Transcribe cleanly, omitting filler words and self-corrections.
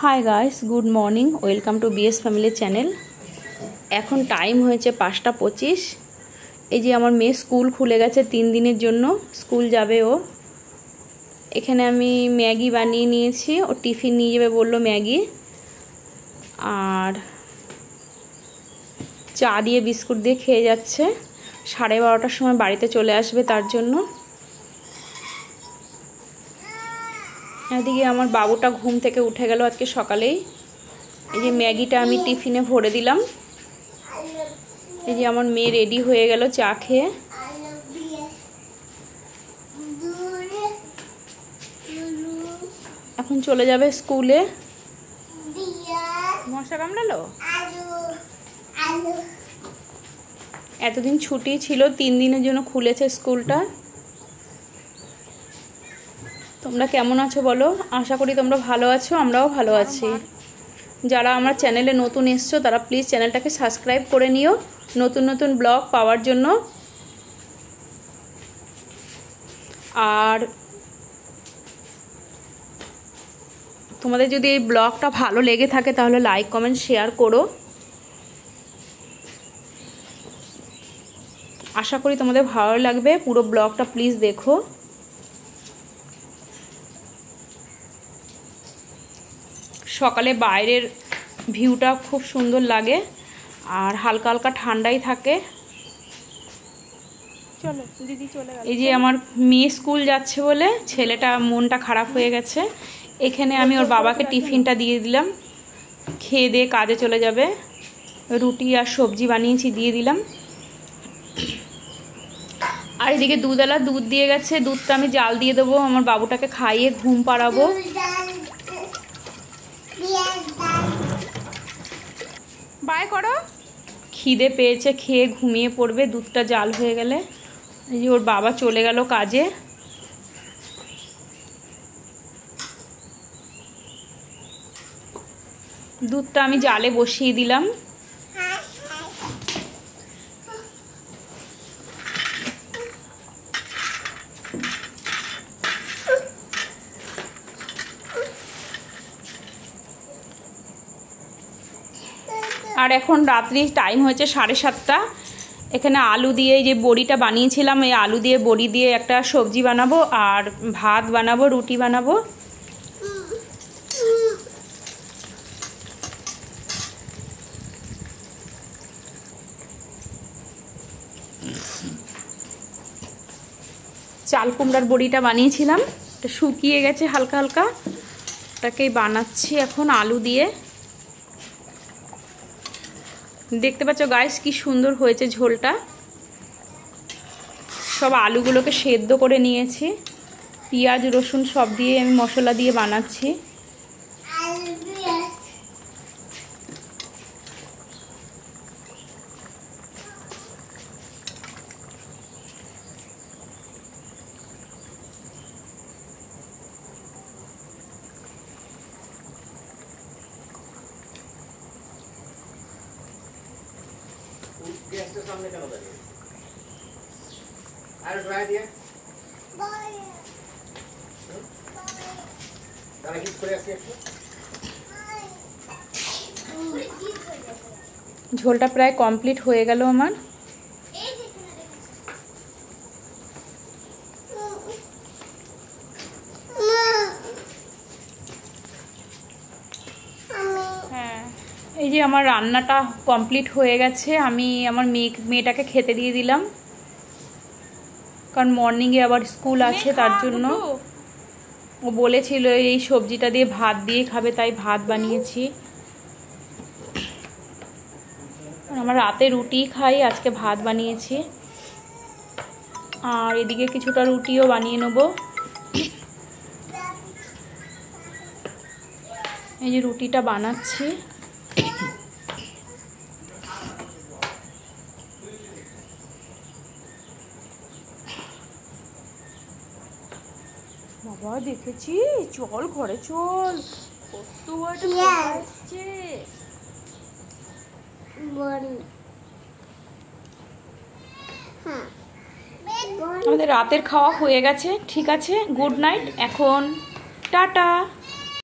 Hi guys, good morning, welcome to BS family channel. এখন time হয়েছে 5টা 25। এই যে আমার মেয়ে স্কুল খুলে গেছে 3 দিনের জন্য, স্কুল যাবে ও। এখানে আমি ম্যাগি বানিয়ে নিয়েছি, ও টিফিন নিয়ে যাবে বললো ম্যাগি, আর চা দিয়ে বিস্কুট দিয়ে খেয়ে যাচ্ছে। 12:30টার সময় বাড়িতে চলে আসবে তার জন্য। এদিকে আমার বাবুটা ঘুম থেকে উঠে গেল আজকে সকালেই। এই যে ম্যাগিটা আমি টিফিনে ভরে দিলাম। এই যে আমার মেয়ে রেডি হয়ে গেল চা খেয়ে। এখন চলে যাবে স্কুলে। মশা কামড়ালো? এতদিন ছুটি ছিল, 3 দিনের জন্য খুলেছে স্কুলটা। তোমরা কেমন আছো বলো? আশা করি তোমরা ভালো আছো, আমরাও ভালো আছি। যারা আমার চ্যানেলে নতুন এসছো তারা প্লিজ চ্যানেলটাকে সাবস্ক্রাইব করে নিও নতুন নতুন ব্লগ পাওয়ার জন্য। আর তোমাদের যদি এই ব্লগটা ভালো লেগে থাকে তাহলে লাইক কমেন্ট শেয়ার করো। আশা করি তোমাদের ভালো লাগবে, পুরো ব্লগটা প্লিজ দেখো। সকালে বাইরের ভিউটা খুব সুন্দর লাগে, আর হালকা হালকা ঠান্ডাই থাকে। চলো দিদি চলে গেল। এই যে আমার মেয়ে স্কুল যাচ্ছে বলে ছেলেটা মনটা খারাপ হয়ে গেছে। এখানে আমি ওর বাবাকে টিফিনটা দিয়ে দিলাম, খেয়ে দিয়ে কাজে চলে যাবে। রুটি আর সবজি বানিয়েছি, দিয়ে দিলাম। আর এদিকে দুধওয়ালা দুধ দিয়ে গেছে, দুধটা আমি জাল দিয়ে দেবো, আমার বাবুটাকে খাইয়ে ঘুম পাড়াবো। বাই করো। খিদে পেয়েছে, খেয়ে ঘুমিয়ে পড়বে দুধটা জাল হয়ে গেলে। এই যে ওর বাবা চলে গেল কাজে। দুধটা আমি জালে বসিয়ে দিলাম। আর এখন রাত্রি টাইম হয়েছে 7:30। এখানে আলু দিয়ে এই যে বড়িটা বানিয়েছিলাম, এই আলু দিয়ে বড়ি দিয়ে একটা সবজি বানাবো, আর ভাত বানাবো, রুটি বানাবো। চাল কুমড়ার বড়িটা বানিয়েছিলাম, এটা শুকিয়ে গেছে হালকা হালকা, ওটাকেই বানাচ্ছি এখন আলু দিয়ে। দেখতে পাচ্ছ গাইস কি সুন্দর হয়েছে ঝোলটা। সব আলুগুলোকে সেদ্ধ করে নিয়েছি, পেঁয়াজ রসুন সব দিয়ে আমি মশলা দিয়ে বানাচ্ছি। গ্যাসটা সামনে কেন দাঁড়িয়ে? আর ড্রাই দিয়ে তারা হিট করে আসি একটু। ঝোলটা প্রায় কমপ্লিট হয়ে গেল আমার। এই যে আমার রান্নাটা কমপ্লিট হয়ে গেছে। আমি আমার মেয়েটাকে খেতে দিয়ে দিলাম, কারণ মর্নিংয়ে আবার স্কুল আছে তার জন্য। ও বলেছিল এই সবজিটা দিয়ে ভাত দিয়ে খাবে, তাই ভাত বানিয়েছি। আমরা রাতে রুটি খাই, আজকে ভাত বানিয়েছি। আর এদিকে কিছুটা রুটিও বানিয়ে নেব। এই যে রুটিটা বানাচ্ছি। বাবা দেখেছি, চল ঘরে চল, কত আসছে। আমাদের রাতের খাওয়া হয়ে গেছে, ঠিক আছে, গুড নাইট এখন, টাটা।